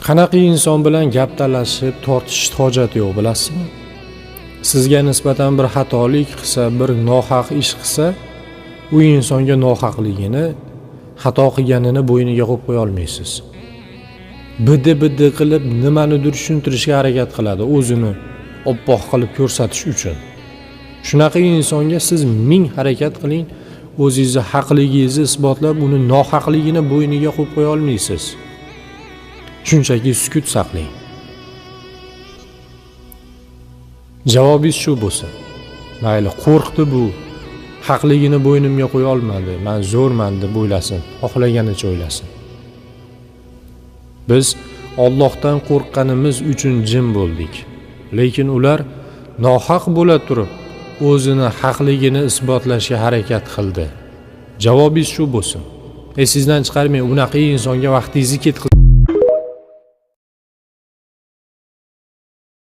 Qanaqa inson bilan gap talashib, tortishishni hojati yo'q, bilasizmi? Sizga nisbatan bir xatolik qilsa, bir nohaq ish qilsa, u insonga nohaqligini, xato qilganini bo'yniga qo'yib qo'ya olmaysiz. Biddi qilib nimanidir tushuntirishga harakat qiladi, o'zini oppoq qilib ko'rsatish uchun. Shunaqa insonga siz ming harakat qiling, o'zingizni haqligingizni isbotlab, uni nohaqligini bo'yniga qo'yib qo'ya olmaysiz. Shunchaki sukut saqlang. Javobingiz shu bo'lsin. Mayli, qo'rqdi bu, haqligini bo'ynimga qo'ya olmadi, men zo'rman deb o'ylasin, xohlaganicha o'ylasin. Biz Allohdan qo'rqqanimiz uchun jim bo'ldik. Lekin ular nohaq bo'la turib, o'zini haqligini isbotlashga harakat qildi. Javobingiz shu bo'lsin. Sizdan chiqarmang, unaqa insonga vaqtingizni ketkazing.